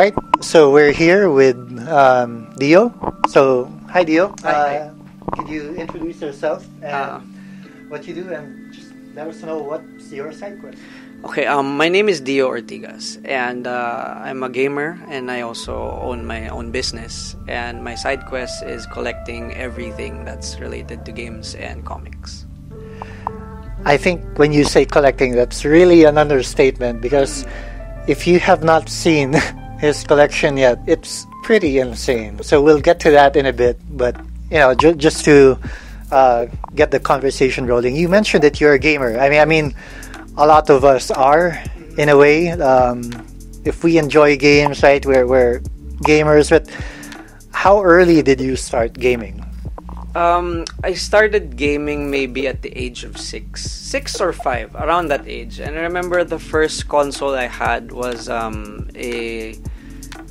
right, so we're here with Dio. So, hi Dio. Hi. Could you introduce yourself and what you do, and just let us know what's your side quest? Okay, my name is Dio Ortigas, and I'm a gamer, and I also own my own business. And my side quest is collecting everything that's related to games and comics. I think when you say collecting, that's really an understatement, because if you have not seen his collection yet, it's pretty insane. So we'll get to that in a bit, but just to get the conversation rolling, you mentioned that you're a gamer. I mean, a lot of us are, in a way. If we enjoy games, right, we're gamers. But how early did you start gaming? I started gaming maybe at the age of 6 or 5, around that age. And I remember the first console I had was a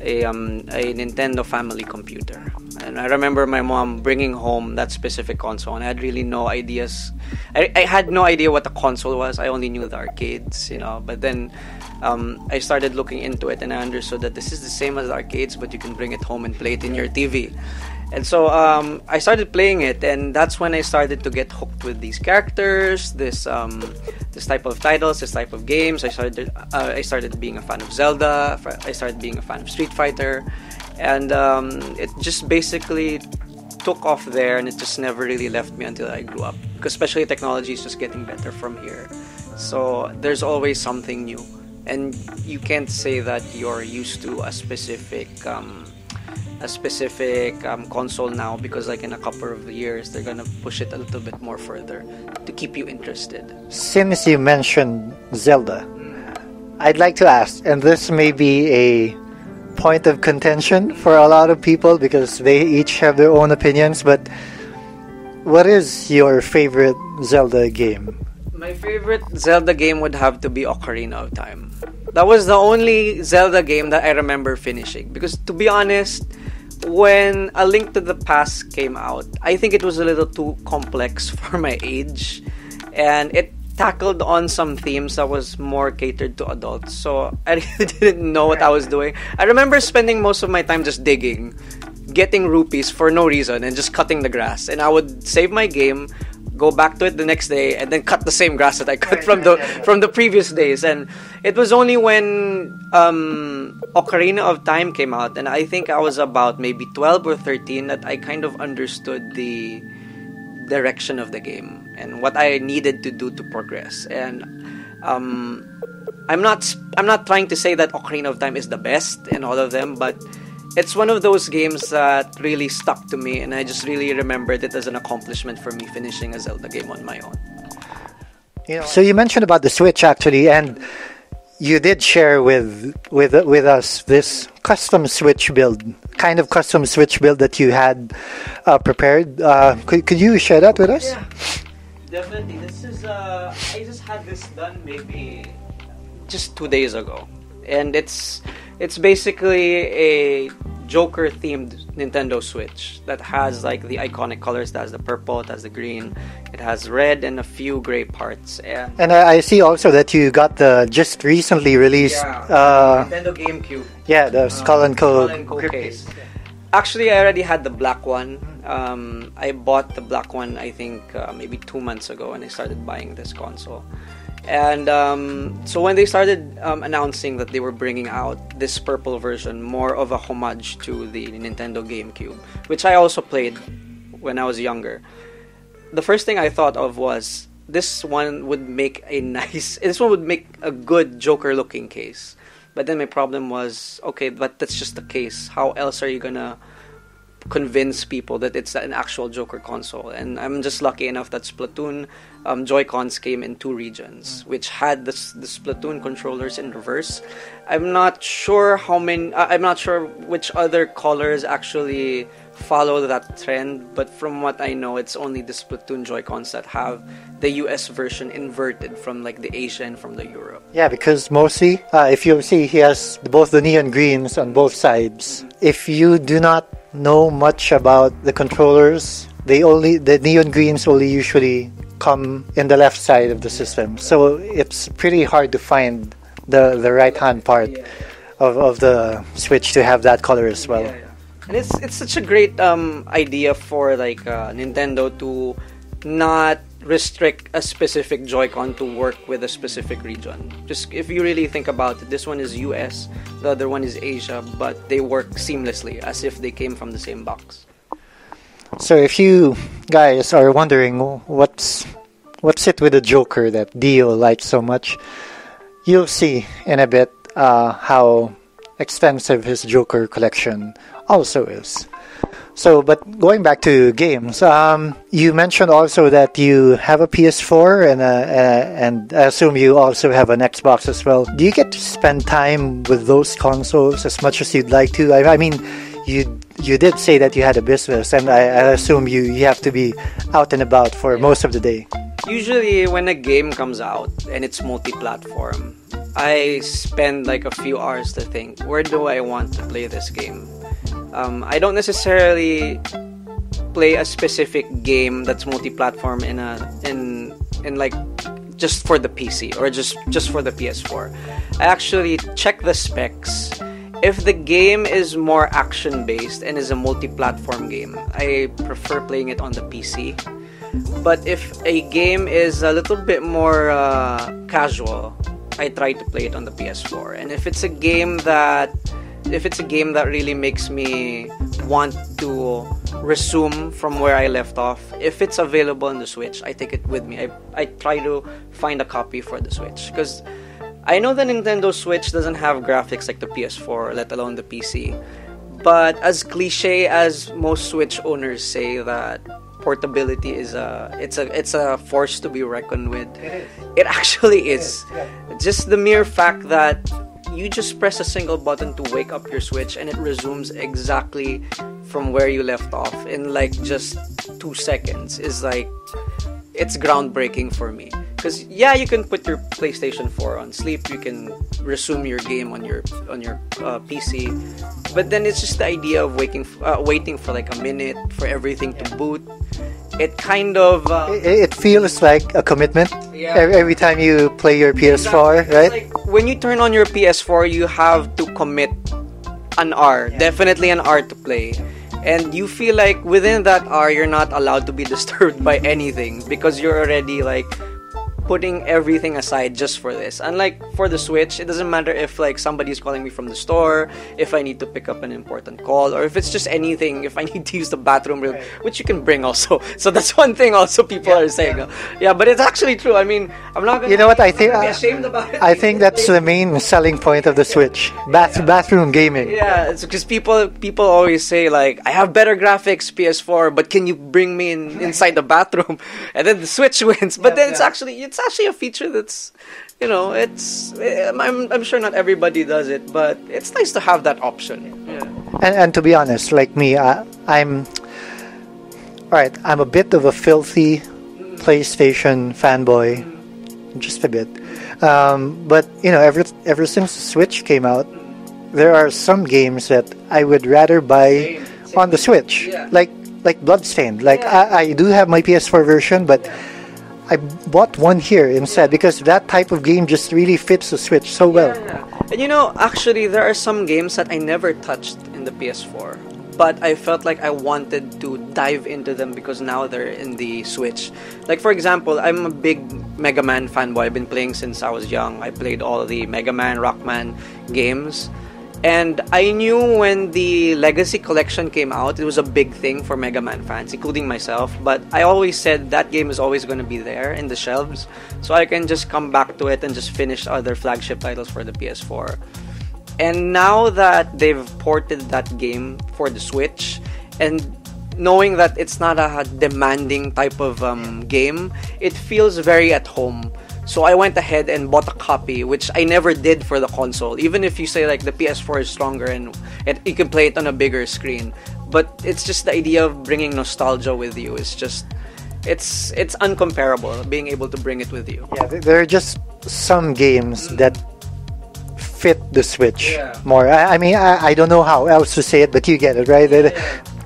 Nintendo family computer. And I remember my mom bringing home that specific console, and I had really no ideas. I had no idea what the console was. I only knew the arcades, But then I started looking into it, and I understood that this is the same as the arcades, but you can bring it home and play it in your TV. And so I started playing it, and that's when I started to get hooked with these characters, this type of titles, this type of games. I started being a fan of Zelda. I started being a fan of Street Fighter, and it just basically took off there, and it just never really left me until I grew up. Because especially technology is just getting better from here, so there's always something new, and you can't say that you're used to a specific console now, because like in a couple of years they're gonna push it a little bit more further to keep you interested. Since you mentioned Zelda, I'd like to ask, and this may be a point of contention for a lot of people because they each have their own opinions, but what is your favorite Zelda game? My favorite Zelda game would have to be Ocarina of Time. That was the only Zelda game that I remember finishing, because to be honest, when A Link to the Past came out, I think it was a little too complex for my age, and it tackled on some themes that was more catered to adults, so I really didn't know what I was doing. I remember spending most of my time just digging, getting rupees for no reason, and just cutting the grass, and I would save my game, go back to it the next day, and then cut the same grass that I cut from the previous days. And it was only when Ocarina of Time came out, and I think I was about maybe 12 or 13, that I kind of understood the direction of the game and what I needed to do to progress. And I'm not trying to say that Ocarina of Time is the best in all of them, but it's one of those games that really stuck to me, and I just really remembered it as an accomplishment for me finishing a Zelda game on my own. So you mentioned about the Switch, actually, and you did share with us this custom Switch build that you had prepared. Could you share that with us? Yeah, definitely. This is I just had this done maybe just 2 days ago, and it's basically a Joker-themed Nintendo Switch that has like the iconic colors. It has the purple, it has the green, it has red, and a few gray parts. And I see also that you got the just recently released Nintendo GameCube. Yeah, the Skull and Co. case. Actually, I already had the black one. I bought the black one, I think, maybe 2 months ago, and I started buying this console. And so when they started announcing that they were bringing out this purple version, more of a homage to the Nintendo GameCube, which I also played when I was younger, the first thing I thought of was this one would make a good Joker-looking case. But then my problem was, okay, but that's just the case. How else are you gonna convince people that it's an actual Joker console? And I'm just lucky enough that Splatoon Joy-Cons came in 2 regions, which had the Splatoon controllers in reverse. I'm not sure which other colors actually follow that trend, but from what I know, it's only the Splatoon Joy-Cons that have the US version inverted from like the Asia and from the Europe. Yeah, because mostly, if you see, he has both the neon greens on both sides. If you do not know much about the controllers, the neon greens only usually come in the left side of the system, so it's pretty hard to find the right hand part. of the Switch to have that color as well. Yeah. And it's such a great idea for like Nintendo to not restrict a specific Joy-Con to work with a specific region. Just if you really think about it, this one is US, the other one is Asia, but they work seamlessly as if they came from the same box. So if you guys are wondering what's it with the Joker that DIO likes so much, you'll see in a bit how extensive his Joker collection also is. So, but going back to games, you mentioned also that you have a PS4 and I assume you also have an Xbox as well. Do you get to spend time with those consoles as much as you'd like to? I mean, you did say that you had a business, and I assume you have to be out and about for most of the day. Usually, when a game comes out and it's multi-platform, I spend like a few hours to think, where do I want to play this game? I don't necessarily play a specific game that's multi-platform in like just for the PC or just for the PS4. I actually check the specs. If the game is more action-based and is a multi-platform game, I prefer playing it on the PC. But if a game is a little bit more casual, I try to play it on the PS4. And if it's a game that really makes me want to resume from where I left off, if it's available on the Switch, I take it with me. I try to find a copy for the Switch, because I know the Nintendo Switch doesn't have graphics like the PS4, let alone the PC. But as cliche as most Switch owners say that portability is it's a force to be reckoned with, it actually is. Just the mere fact that you just press a single button to wake up your Switch and it resumes exactly from where you left off in like just 2 seconds is like, it's groundbreaking for me. Because yeah, you can put your PlayStation 4 on sleep, you can resume your game on your PC, but then it's just the idea of waiting for like a minute for everything to boot. It kind of it feels like a commitment. Every time you play your PS4, exactly. Right? It's like when you turn on your PS4, you have to commit an hour, definitely an hour to play. And you feel like within that hour, you're not allowed to be disturbed by anything because you're already like putting everything aside just for this. Unlike for the Switch, it doesn't matter if like somebody's calling me from the store, if I need to pick up an important call, or if it's just anything, if I need to use the bathroom, which you can bring also. So that's one thing also people are saying. Yeah, but it's actually true. I mean, I'm not gonna, you know what I think? be ashamed about it. I think that's the main selling point of the Switch: bathroom gaming. Yeah, it's because people always say like, I have better graphics PS4, but can you bring me inside the bathroom? And then the Switch wins. But then it's actually a feature that's, you know, I'm sure not everybody does it, but it's nice to have that option. Yeah. And to be honest, like me, I'm a bit of a filthy PlayStation fanboy, just a bit. But you know, ever since the Switch came out, there are some games that I would rather buy on the Switch, like Bloodstained. Like I do have my PS4 version, but I bought one here instead because that type of game just really fits the Switch so well. And you know, actually, there are some games that I never touched in the PS4, but I felt like I wanted to dive into them because now they're in the Switch. Like, for example, I'm a big Mega Man fanboy. I've been playing since I was young. I played all the Mega Man, Rockman games. And I knew when the Legacy Collection came out, it was a big thing for Mega Man fans, including myself. But I always said that game is always going to be there in the shelves, so I can just come back to it and just finish other flagship titles for the PS4. And now that they've ported that game for the Switch, and knowing that it's not a demanding type of game, it feels very at home. So I went ahead and bought a copy, which I never did for the console. Even if you say like the PS4 is stronger and you can play it on a bigger screen, but it's just the idea of bringing nostalgia with you. It's just, it's uncomparable being able to bring it with you. Yeah, there are just some games that fit the Switch more. I mean, I don't know how else to say it, but you get it, right?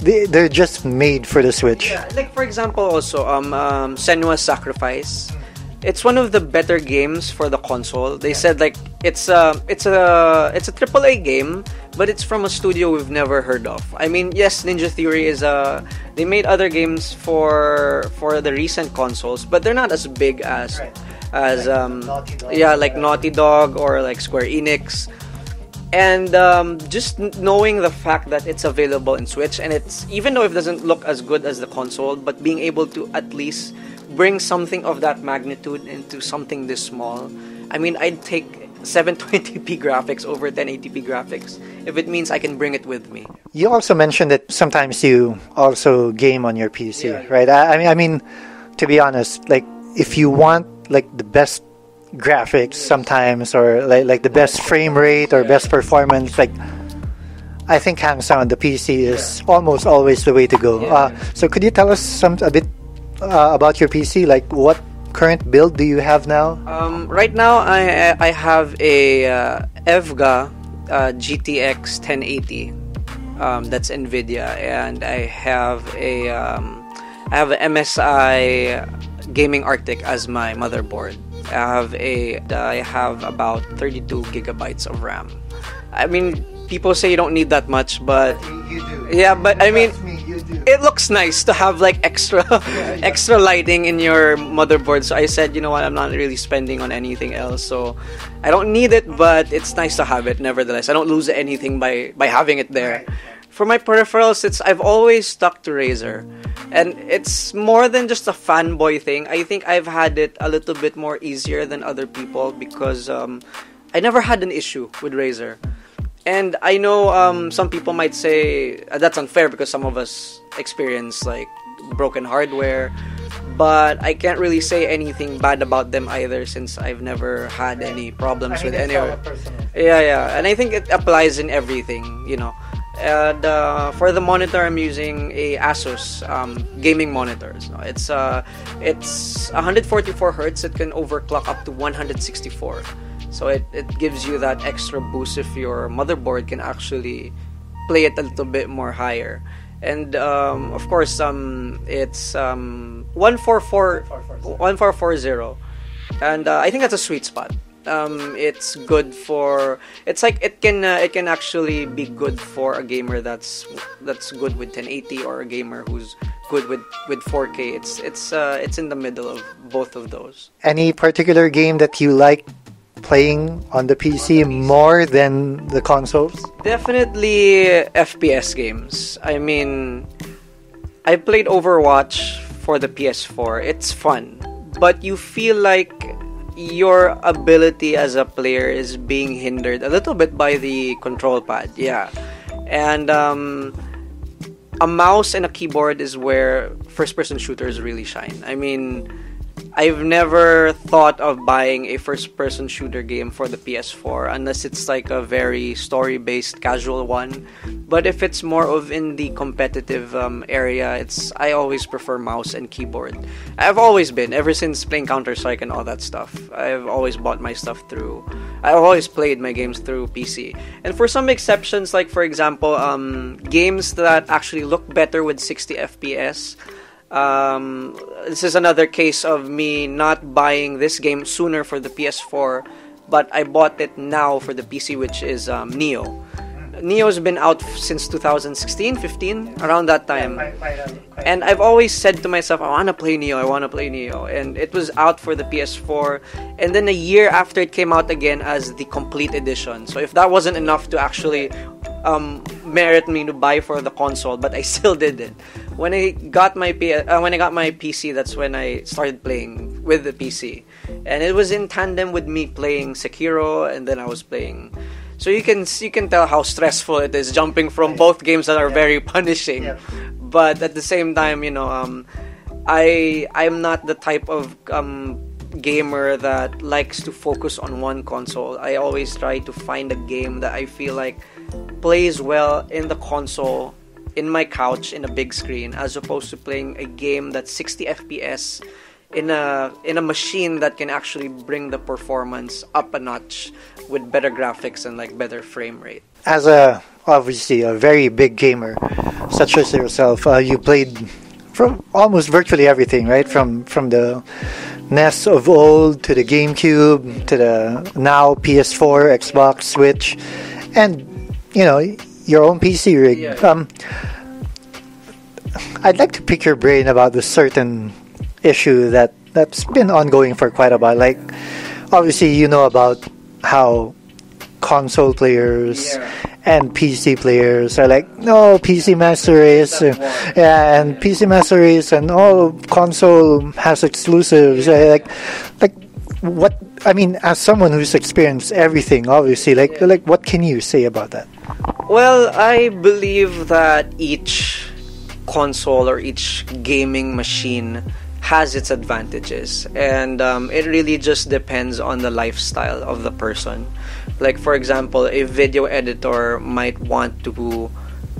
They're just made for the Switch. Yeah, like for example, also Senua's Sacrifice. it's one of the better games for the console. They said like it's a AAA game, but it's from a studio we've never heard of. I mean, yes, Ninja Theory is they made other games for the recent consoles, but they're not as big as like Naughty Dog or like Square Enix. And just knowing the fact that it's available in Switch, and it's, even though it doesn't look as good as the console, but being able to at least bring something of that magnitude into something this small. I mean, I'd take 720p graphics over 1080p graphics if it means I can bring it with me. You also mentioned that sometimes you also game on your PC, right? I mean, to be honest, like if you want like the best graphics sometimes, or like the best frame rate or best performance, like I think hands down the PC is almost always the way to go. So could you tell us a bit about your PC? Like what current build do you have now? Right now I have a EVGA GTX 1080 that's NVIDIA, and I have an MSI Gaming Arctic as my motherboard. I have about 32 gigabytes of RAM. I mean, people say you don't need that much, but you do. Yeah, but I mean, you do. It looks nice to have like extra lighting in your motherboard. So I said, you know what, I'm not really spending on anything else, so I don't need it, but it's nice to have it nevertheless. I don't lose anything by having it there. Right. For my peripherals, I've always stuck to Razer, and it's more than just a fanboy thing. I think I've had it a little bit more easier than other people because I never had an issue with Razer. And I know some people might say that's unfair because some of us experience like broken hardware, but I can't really say anything bad about them either since I've never had any problems with any of it. Yeah, and I think it applies in everything, you know. And for the monitor, I'm using a Asus gaming monitor. So it's 144 hertz. It can overclock up to 164. So it gives you that extra boost if your motherboard can actually play it a little bit more higher. And of course, it's 1440, and I think that's a sweet spot. It's good for. It's like it can actually be good for a gamer that's good with 1080 or a gamer who's good with 4K. It's in the middle of both of those. Any particular game that you like playing on the PC more than the consoles? Definitely FPS games. I mean, I played Overwatch for the PS4. It's fun, but you feel like your ability as a player is being hindered a little bit by the control pad. Yeah. And a mouse and a keyboard is where first-person shooters really shine. I mean, I've never thought of buying a first-person shooter game for the PS4 unless it's like a very story-based casual one. But if it's more of in the competitive area, I always prefer mouse and keyboard. I've always been, ever since playing Counter-Strike and all that stuff. I've always bought my stuff I've always played my games through PC. And for some exceptions, like for example, games that actually look better with 60 FPS, this is another case of me not buying this game sooner for the PS4, but I bought it now for the PC, which is Neo. Neo's been out since 2016, 15, around that time. And I've always said to myself, I want to play Neo. And it was out for the PS4. And then a year after it came out again as the complete edition. So if that wasn't enough to actually merit me to buy for the console, but I still did it. When I got my PC, that's when I started playing with the PC. And it was in tandem with me playing Sekiro, and then I was playing. So you can tell how stressful it is jumping from both games that are very punishing. Yeah. But at the same time, you know, I'm not the type of gamer that likes to focus on one console. I always try to find a game that I feel like plays well in the console, in my couch, in a big screen, as opposed to playing a game that's 60 FPS in a machine that can actually bring the performance up a notch with better graphics and like better frame rate. As obviously a very big gamer such as yourself, you played from almost virtually everything, right? From the NES of old to the GameCube to the now PS4, Xbox, Switch, and your own PC rig. Yeah. I'd like to pick your brain about the certain issue that's been ongoing for quite a while. Like, obviously, you know about how console players and PC players are like, no, PC Master Race, and PC Master Race, and console has exclusives. Like what? I mean, as someone who's experienced everything, obviously, like what can you say about that? Well, I believe that each console or each gaming machine has its advantages, and it really just depends on the lifestyle of the person. Like, for example, a video editor might want to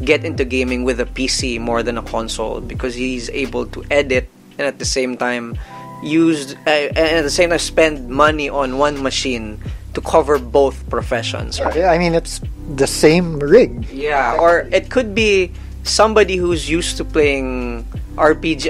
get into gaming with a PC more than a console because he's able to edit and at the same time spend money on one machine to cover both professions, right? I mean, it's the same rig. Yeah, or it could be somebody who's used to playing RPG,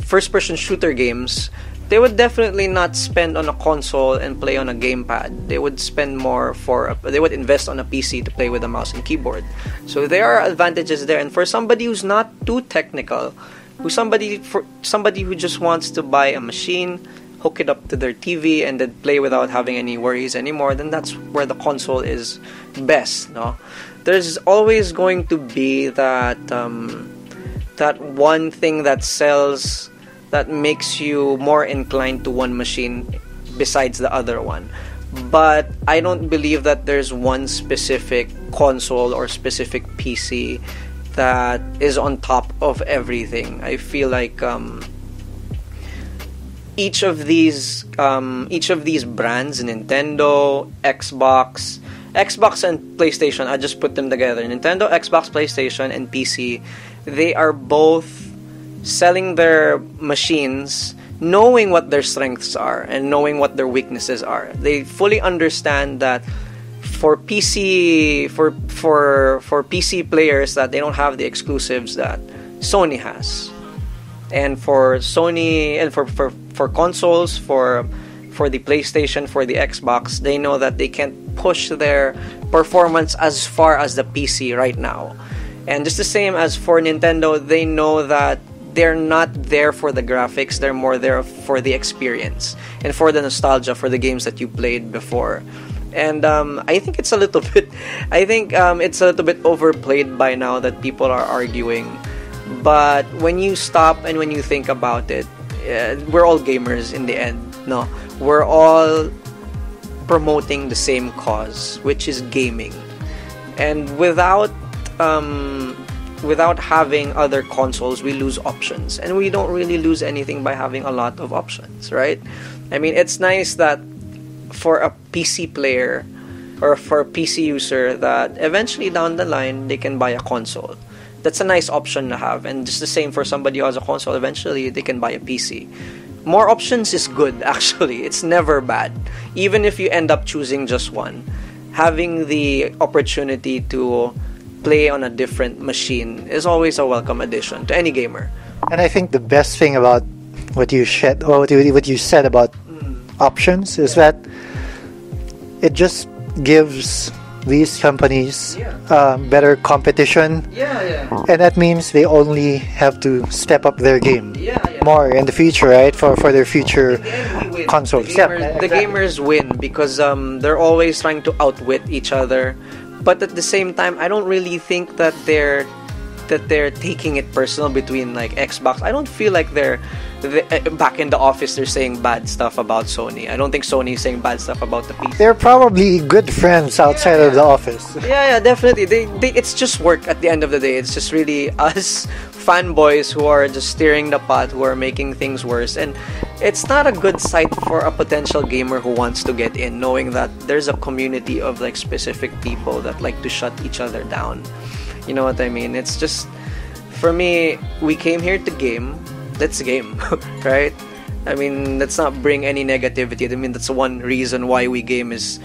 first-person shooter games. They would definitely not spend on a console and play on a gamepad. They would spend more they would invest on a PC to play with a mouse and keyboard. So there are advantages there. And for somebody who's not too technical, somebody who just wants to buy a machine, hook it up to their TV, and then play without having any worries anymore, then that's where the console is best. No, there's always going to be that one thing that sells, that makes you more inclined to one machine besides the other one. But I don't believe that there's one specific console or specific PC that is on top of everything. I feel like each of these brands, Nintendo, Xbox and PlayStation, I just put them together. Nintendo, Xbox, PlayStation, and PC, they are both selling their machines knowing what their strengths are and knowing what their weaknesses are. They fully understand that for PC players, that they don't have the exclusives that Sony has. And for Sony and for consoles, for the PlayStation, for the Xbox, they know that they can't push their performance as far as the PC right now. And just the same as for Nintendo, they know that they're not there for the graphics, they're more there for the experience and for the nostalgia for the games that you played before. And I think it's a little bit overplayed by now that people are arguing. But when you stop and when you think about it, we're all gamers in the end. No, we're all promoting the same cause, which is gaming. And without having other consoles, we lose options, and we don't really lose anything by having a lot of options, right? I mean, it's nice that for a PC player or for a PC user that eventually down the line they can buy a console. That's a nice option to have. And just the same for somebody who has a console, eventually they can buy a PC. More options is good, actually. It's never bad. Even if you end up choosing just one, having the opportunity to play on a different machine is always a welcome addition to any gamer. And I think the best thing about what you said about options is that it just gives these companies better competition. And that means they only have to step up their game more in the future, right? For their future consoles. The gamers win because they're always trying to outwit each other. But at the same time, I don't really think that they're taking it personal between like Xbox. I don't feel like they're back in the office they're saying bad stuff about Sony. I don't think Sony is saying bad stuff about the PC. They're probably good friends outside of the office. Yeah, definitely. They it's just work at the end of the day. It's just really us fanboys who are just stirring the pot, who are making things worse. And it's not a good sight for a potential gamer who wants to get in, knowing that there's a community of like specific people that like to shut each other down. You know what I mean? It's just, for me, we came here to game. Let's game, right? I mean, let's not bring any negativity. I mean, that's one reason why we game, is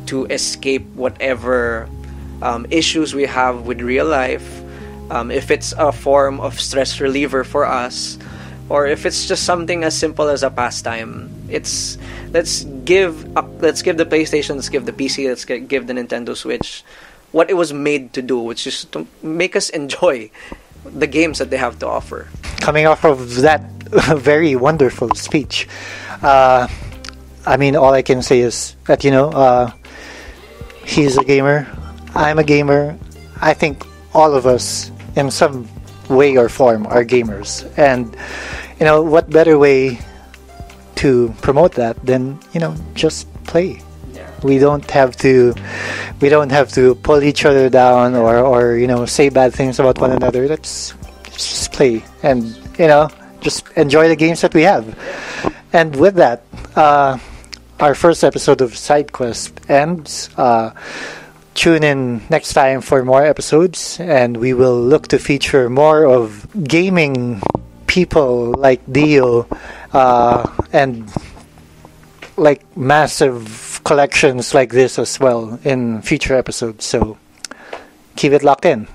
to escape whatever issues we have with real life. If it's a form of stress reliever for us, or if it's just something as simple as a pastime, let's give the PlayStation, let's give the PC, let's give the Nintendo Switch what it was made to do, which is to make us enjoy the games that they have to offer. Coming off of that very wonderful speech, I mean, all I can say is that, he's a gamer, I'm a gamer. I think all of us, in some way or form, are gamers. And, what better way to promote that than, just play. Yeah. We don't have to pull each other down or say bad things about one another. Let's just play and, just enjoy the games that we have. And with that, our first episode of Sidequest ends. Tune in next time for more episodes, and we will look to feature more of gaming people like DIO and like massive collections like this as well in future episodes. So keep it locked in.